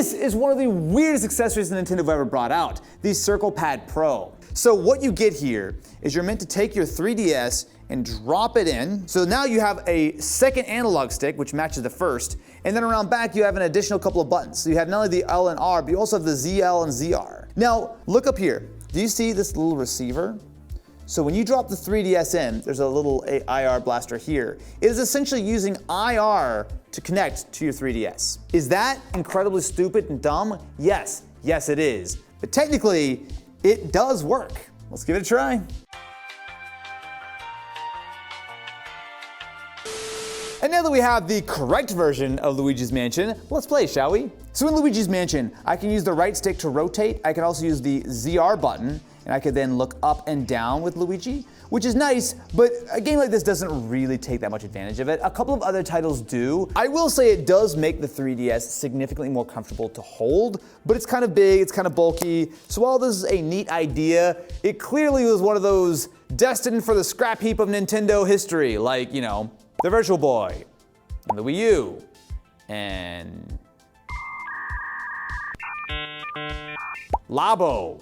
This is one of the weirdest accessories Nintendo have ever brought out, the Circle Pad Pro. So what you get here is you're meant to take your 3DS and drop it in. So now you have a second analog stick, which matches the first, and then around back you have an additional couple of buttons. So you have not only the L and R, but you also have the ZL and ZR. Now, look up here. Do you see this little receiver? So when you drop the 3DS in, there's a little IR blaster here. It is essentially using IR to connect to your 3DS. Is that incredibly stupid and dumb? Yes, yes it is. But technically, it does work. Let's give it a try. And now that we have the correct version of Luigi's Mansion, let's play, shall we? So in Luigi's Mansion, I can use the right stick to rotate. I can also use the ZR button, and I could then look up and down with Luigi, which is nice, but a game like this doesn't really take that much advantage of it. A couple of other titles do. I will say it does make the 3DS significantly more comfortable to hold, but it's kind of big, it's kind of bulky. So while this is a neat idea, it clearly was one of those destined for the scrap heap of Nintendo history, like, you know, the Virtual Boy, and the Wii U, and Labo.